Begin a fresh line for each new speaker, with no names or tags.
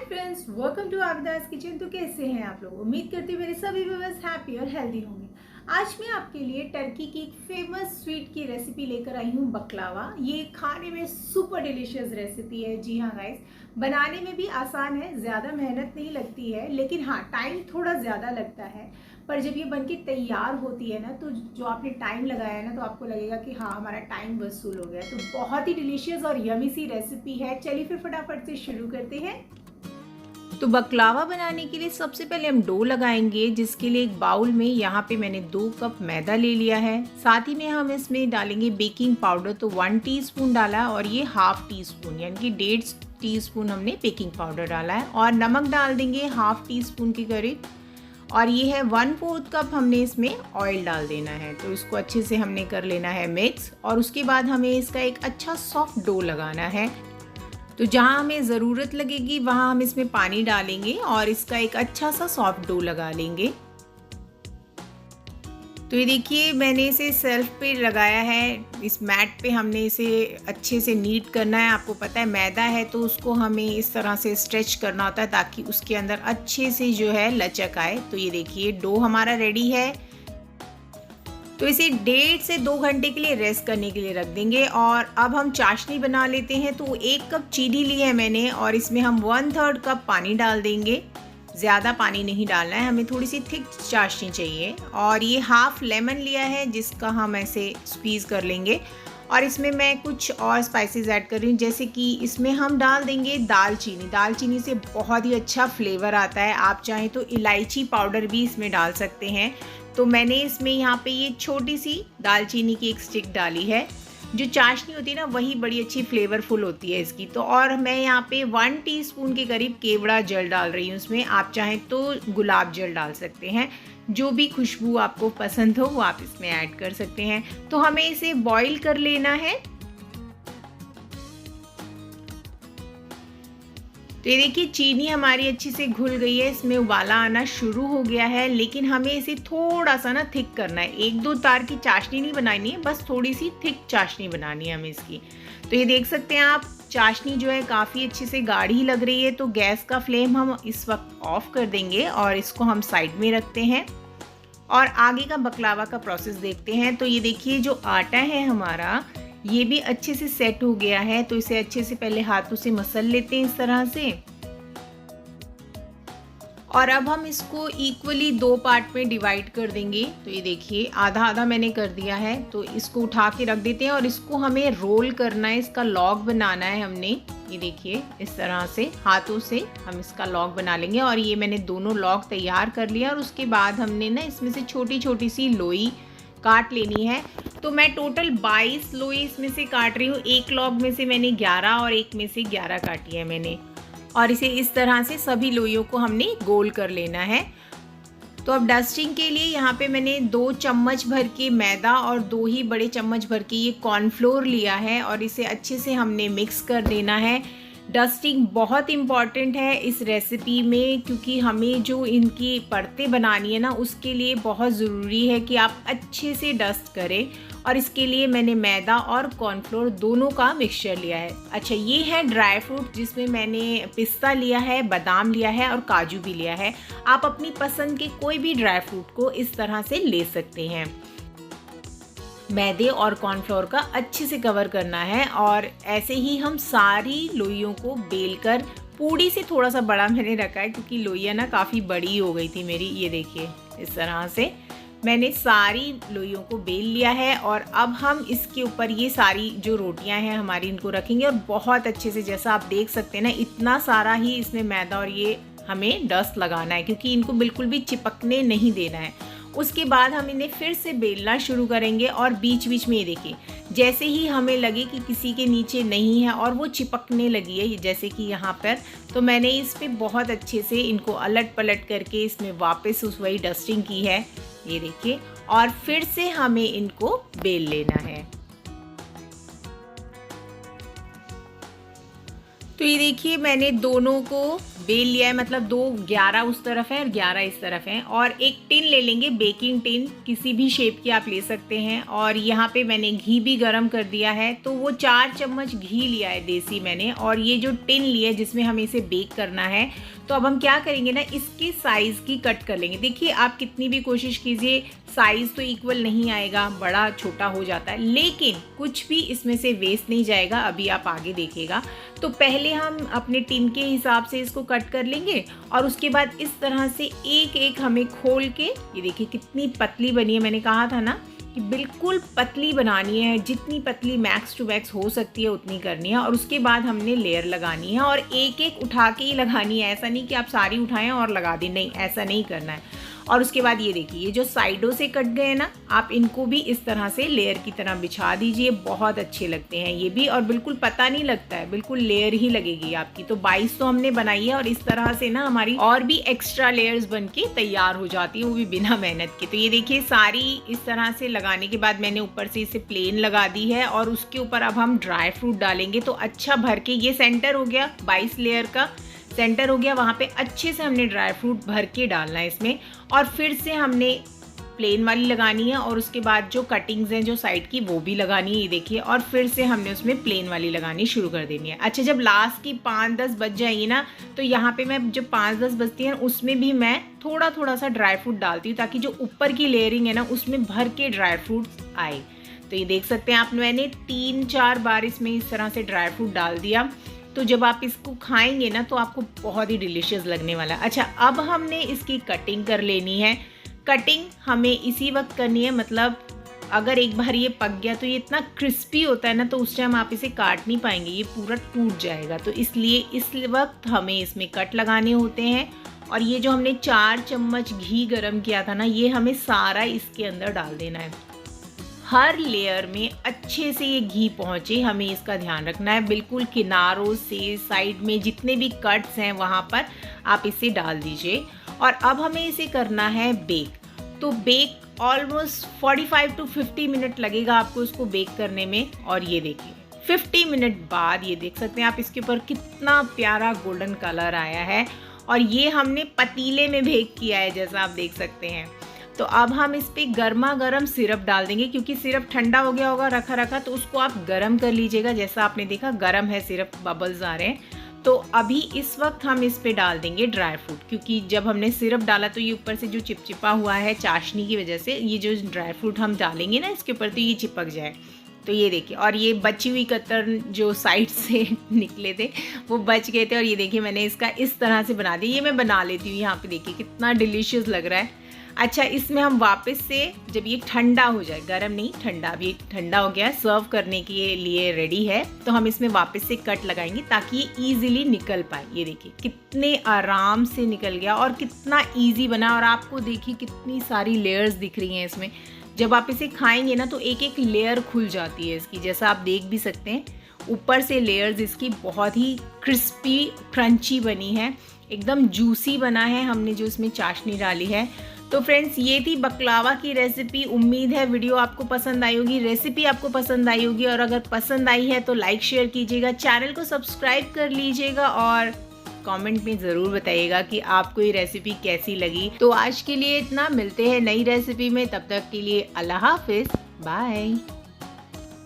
Friends, welcome to Avidas kitchen. तो कैसे हैं आप लोग? उम्मीद करती हूँ मेरे सभी व्यूअर्स हैप्पी और हेल्दी होंगे। आज मैं आपके लिए टर्की की एक फेमस स्वीट की रेसिपी लेकर आई हूँ, बकलावा। ये खाने में सुपर डिलीशियस रेसिपी है। जी हाँ गाइस, बनाने में भी आसान है, ज़्यादा मेहनत नहीं लगती है, लेकिन हाँ टाइम थोड़ा ज़्यादा लगता है। पर जब ये बनके तैयार होती है ना, तो जो आपने टाइम लगाया है ना, तो आपको लगेगा कि हाँ हमारा टाइम वसूल हो गया। तो बहुत ही डिलीशियस और यमी सी रेसिपी है। चलिए फिर फटाफट से शुरू करते हैं। तो बकलावा बनाने के लिए सबसे पहले हम डो लगाएंगे, जिसके लिए एक बाउल में यहाँ पे मैंने 2 कप मैदा ले लिया है। साथ ही में हम इसमें डालेंगे बेकिंग पाउडर। तो 1 टीस्पून डाला और ये हाफ टी स्पून यानी कि 1.5 टीस्पून हमने बेकिंग पाउडर डाला है। और नमक डाल देंगे हाफ टी स्पून के करीब। और ये है 1/4 कप हमने इसमें ऑयल डाल देना है। तो इसको अच्छे से हमने कर लेना है मिक्स। और उसके बाद हमें इसका एक अच्छा सॉफ्ट डो लगाना है। तो जहाँ हमें ज़रूरत लगेगी वहाँ हम इसमें पानी डालेंगे और इसका एक अच्छा सा सॉफ्ट डो लगा लेंगे। तो ये देखिए, मैंने इसे सेल्फ पे लगाया है। इस मैट पे हमने इसे अच्छे से नीट करना है। आपको पता है मैदा है तो उसको हमें इस तरह से स्ट्रेच करना होता है ताकि उसके अंदर अच्छे से जो है लचक आए। तो ये देखिए, डो हमारा रेडी है। तो इसे 1.5 से 2 घंटे के लिए रेस्ट करने के लिए रख देंगे। और अब हम चाशनी बना लेते हैं। तो 1 कप चीनी ली है मैंने और इसमें हम 1/3 कप पानी डाल देंगे। ज़्यादा पानी नहीं डालना है, हमें थोड़ी सी थिक चाशनी चाहिए। और ये हाफ लेमन लिया है जिसका हम ऐसे स्क्वीज़ कर लेंगे। और इसमें मैं कुछ और स्पाइसेस ऐड कर रही हूँ, जैसे कि इसमें हम डाल देंगे दालचीनी। दालचीनी से बहुत ही अच्छा फ्लेवर आता है। आप चाहें तो इलायची पाउडर भी इसमें डाल सकते हैं। तो मैंने इसमें यहाँ पे ये छोटी सी दालचीनी की एक स्टिक डाली है। जो चाशनी होती है ना, वही बड़ी अच्छी फ्लेवरफुल होती है इसकी। तो और मैं यहाँ पे 1 टीस्पून के करीब केवड़ा जल डाल रही हूँ इसमें। आप चाहें तो गुलाब जल डाल सकते हैं। जो भी खुशबू आपको पसंद हो वो आप इसमें ऐड कर सकते हैं। तो हमें इसे बॉईल कर लेना है। तो ये देखिए, चीनी हमारी अच्छी से घुल गई है, इसमें उबाला आना शुरू हो गया है। लेकिन हमें इसे थोड़ा सा ना थिक करना है। 1-2 तार की चाशनी नहीं बनानी है, बस थोड़ी सी थिक चाशनी बनानी है हमें इसकी। तो ये देख सकते हैं आप, चाशनी जो है काफ़ी अच्छे से गाढ़ी लग रही है। तो गैस का फ्लेम हम इस वक्त ऑफ कर देंगे और इसको हम साइड में रखते हैं और आगे का बकलावा का प्रोसेस देखते हैं। तो ये देखिए, जो आटा है हमारा ये भी अच्छे से सेट हो गया है। तो इसे अच्छे से पहले हाथों से मसल लेते हैं इस तरह से। और अब हम इसको इक्वली 2 पार्ट में डिवाइड कर देंगे। तो ये देखिए, आधा आधा मैंने कर दिया है। तो इसको उठा के रख देते हैं और इसको हमें रोल करना है, इसका लॉग बनाना है हमने। ये देखिए, इस तरह से हाथों से हम इसका लॉग बना लेंगे। और ये मैंने दोनों लॉग तैयार कर लिया। और उसके बाद हमने ना इसमें से छोटी छोटी सी लोई काट लेनी है। तो मैं टोटल 22 लोई इसमें से काट रही हूँ। एक लॉग में से मैंने 11 और एक में से 11 काटी है मैंने। और इसे इस तरह से सभी लोइयों को हमने गोल कर लेना है। तो अब डस्टिंग के लिए यहाँ पे मैंने 2 चम्मच भर के मैदा और 2 ही बड़े चम्मच भर के ये कॉर्नफ्लोर लिया है और इसे अच्छे से हमने मिक्स कर देना है। डस्टिंग बहुत इम्पॉर्टेंट है इस रेसिपी में, क्योंकि हमें जो इनकी परतें बनानी है ना, उसके लिए बहुत ज़रूरी है कि आप अच्छे से डस्ट करें। और इसके लिए मैंने मैदा और कॉर्नफ्लोर दोनों का मिक्सचर लिया है। अच्छा, ये है ड्राई फ्रूट, जिसमें मैंने पिस्ता लिया है, बादाम लिया है और काजू भी लिया है। आप अपनी पसंद के कोई भी ड्राई फ्रूट को इस तरह से ले सकते हैं। मैदे और कॉर्नफ्लोर का अच्छे से कवर करना है। और ऐसे ही हम सारी लोइयों को बेलकर, पूड़ी से थोड़ा सा बड़ा मैंने रखा है क्योंकि लोइयाँ ना काफ़ी बड़ी हो गई थी मेरी। ये देखिए, इस तरह से मैंने सारी लोइयों को बेल लिया है। और अब हम इसके ऊपर ये सारी जो रोटियां हैं हमारी, इनको रखेंगे और बहुत अच्छे से, जैसा आप देख सकते हैं ना, इतना सारा ही इसमें मैदा और ये हमें डस्ट लगाना है, क्योंकि इनको बिल्कुल भी चिपकने नहीं देना है। उसके बाद हम इन्हें फिर से बेलना शुरू करेंगे। और बीच बीच में ये देखिए, जैसे ही हमें लगे कि किसी के नीचे नहीं है और वो चिपकने लगी है, जैसे कि यहाँ पर, तो मैंने इस पे बहुत अच्छे से इनको अलट पलट करके इसमें वापस उस वही डस्टिंग की है। ये देखिए, और फिर से हमें इनको बेल लेना है। तो ये देखिए मैंने दोनों को बेल लिया है, मतलब 11 उस तरफ है और 11 इस तरफ है। और एक टिन ले लेंगे, बेकिंग टिन, किसी भी शेप की आप ले सकते हैं। और यहाँ पे मैंने घी भी गरम कर दिया है, तो वो 4 चम्मच घी लिया है देसी मैंने। और ये जो टिन लिया है जिसमें हमें इसे बेक करना है, तो अब हम क्या करेंगे ना, इसकी साइज़ की कट कर लेंगे। देखिए आप कितनी भी कोशिश कीजिए साइज़ तो इक्वल नहीं आएगा, बड़ा छोटा हो जाता है, लेकिन कुछ भी इसमें से वेस्ट नहीं जाएगा, अभी आप आगे देखिएगा। तो पहले हम अपने टिन के हिसाब से इसको कट कर लेंगे और उसके बाद इस तरह से एक एक हमें खोल के, ये देखिए कितनी पतली बनी है। मैंने कहा था ना कि बिल्कुल पतली बनानी है, जितनी पतली मैक्स टू मैक्स हो सकती है उतनी करनी है। और उसके बाद हमने लेयर लगानी है और एक एक उठा के ही लगानी है, ऐसा नहीं कि आप सारी उठाएं और लगा दें, नहीं ऐसा नहीं करना है। और उसके बाद ये देखिए ये जो साइडों से कट गए ना, आप इनको भी इस तरह से लेयर की तरह बिछा दीजिए, बहुत अच्छे लगते हैं ये भी। और बिल्कुल पता नहीं लगता है, बिल्कुल लेयर ही लगेगी आपकी। तो 22 तो हमने बनाई है और इस तरह से ना हमारी और भी एक्स्ट्रा लेयर्स बन के तैयार हो जाती है, वो भी बिना मेहनत के। तो ये देखिए सारी इस तरह से लगाने के बाद मैंने ऊपर से इसे प्लेन लगा दी है और उसके ऊपर अब हम ड्राई फ्रूट डालेंगे। तो अच्छा भर के, ये सेंटर हो गया 22 लेयर का सेंटर हो गया, वहाँ पे अच्छे से हमने ड्राई फ्रूट भर के डालना है इसमें। और फिर से हमने प्लेन वाली लगानी है और उसके बाद जो कटिंग्स हैं जो साइड की वो भी लगानी है, ये देखिए। और फिर से हमने उसमें प्लेन वाली लगानी शुरू कर देनी है। अच्छा, जब लास्ट की 5-10 बज जाएगी ना, तो यहाँ पे मैं जब 5-10 बजती है उसमें भी मैं थोड़ा थोड़ा सा ड्राई फ्रूट डालती हूँ, ताकि जो ऊपर की लेयरिंग है ना उसमें भर के ड्राई फ्रूट आए। तो ये देख सकते हैं आप, मैंने 3-4 बार इसमें इस तरह से ड्राई फ्रूट डाल दिया। तो जब आप इसको खाएंगे ना तो आपको बहुत ही डिलीशियस लगने वाला है। अच्छा, अब हमने इसकी कटिंग कर लेनी है। कटिंग हमें इसी वक्त करनी है, मतलब अगर एक बार ये पक गया तो ये इतना क्रिस्पी होता है ना, तो उस टाइम आप इसे काट नहीं पाएंगे, ये पूरा टूट जाएगा। तो इसलिए इस वक्त हमें इसमें कट लगाने होते हैं। और ये जो हमने 4 चम्मच घी गरम किया था ना, ये हमें सारा इसके अंदर डाल देना है। हर लेयर में अच्छे से ये घी पहुँचे, हमें इसका ध्यान रखना है। बिल्कुल किनारों से, साइड में जितने भी कट्स हैं वहाँ पर आप इसे डाल दीजिए। और अब हमें इसे करना है बेक। तो बेक ऑलमोस्ट 45 to 50 मिनट लगेगा आपको इसको बेक करने में। और ये देखिए 50 मिनट बाद ये देख सकते हैं आप, इसके ऊपर कितना प्यारा गोल्डन कलर आया है। और ये हमने पतीले में बेक किया है, जैसा आप देख सकते हैं। तो अब हम इस पे गर्मा गर्म सिरप डाल देंगे, क्योंकि सिरप ठंडा हो गया होगा रखा रखा, तो उसको आप गर्म कर लीजिएगा। जैसा आपने देखा गर्म है सिरप, बबल्स आ रहे हैं। तो अभी इस वक्त हम इस पे डाल देंगे ड्राई फ्रूट, क्योंकि जब हमने सिरप डाला तो ये ऊपर से जो चिपचिपा हुआ है चाशनी की वजह से, ये जो ड्राई फ्रूट हम डालेंगे ना इसके ऊपर तो ये चिपक जाए। तो ये देखिए, और ये बची हुई कतर जो साइड से निकले थे वो बच गए थे। और ये देखिए मैंने इसका इस तरह से बना दिया। ये मैं बना लेती हूँ, यहाँ पे देखिए कितना डिलीशियस लग रहा है। अच्छा, इसमें हम वापस से जब ये ठंडा हो जाए, गरम नहीं ठंडा, अभी ठंडा हो गया, सर्व करने के लिए रेडी है, तो हम इसमें वापस से कट लगाएंगे ताकि ये ईजिली निकल पाए। ये देखिए कितने आराम से निकल गया और कितना ईजी बना। और आपको देखिए कितनी सारी लेयर्स दिख रही हैं इसमें। जब आप इसे खाएंगे ना तो एक एक लेयर खुल जाती है इसकी, जैसा आप देख भी सकते हैं। ऊपर से लेयर्स इसकी बहुत ही क्रिस्पी क्रंची बनी है, एकदम जूसी बना है हमने जो इसमें चाशनी डाली है। तो फ्रेंड्स, ये थी बकलावा की रेसिपी। उम्मीद है वीडियो आपको पसंद आई होगी, रेसिपी आपको पसंद आई होगी। और अगर पसंद आई है तो लाइक शेयर कीजिएगा, चैनल को सब्सक्राइब कर लीजिएगा और कमेंट में ज़रूर बताइएगा कि आपको ये रेसिपी कैसी लगी। तो आज के लिए इतना, मिलते हैं नई रेसिपी में, तब तक के लिए अल्लाह हाफिज़, बाय।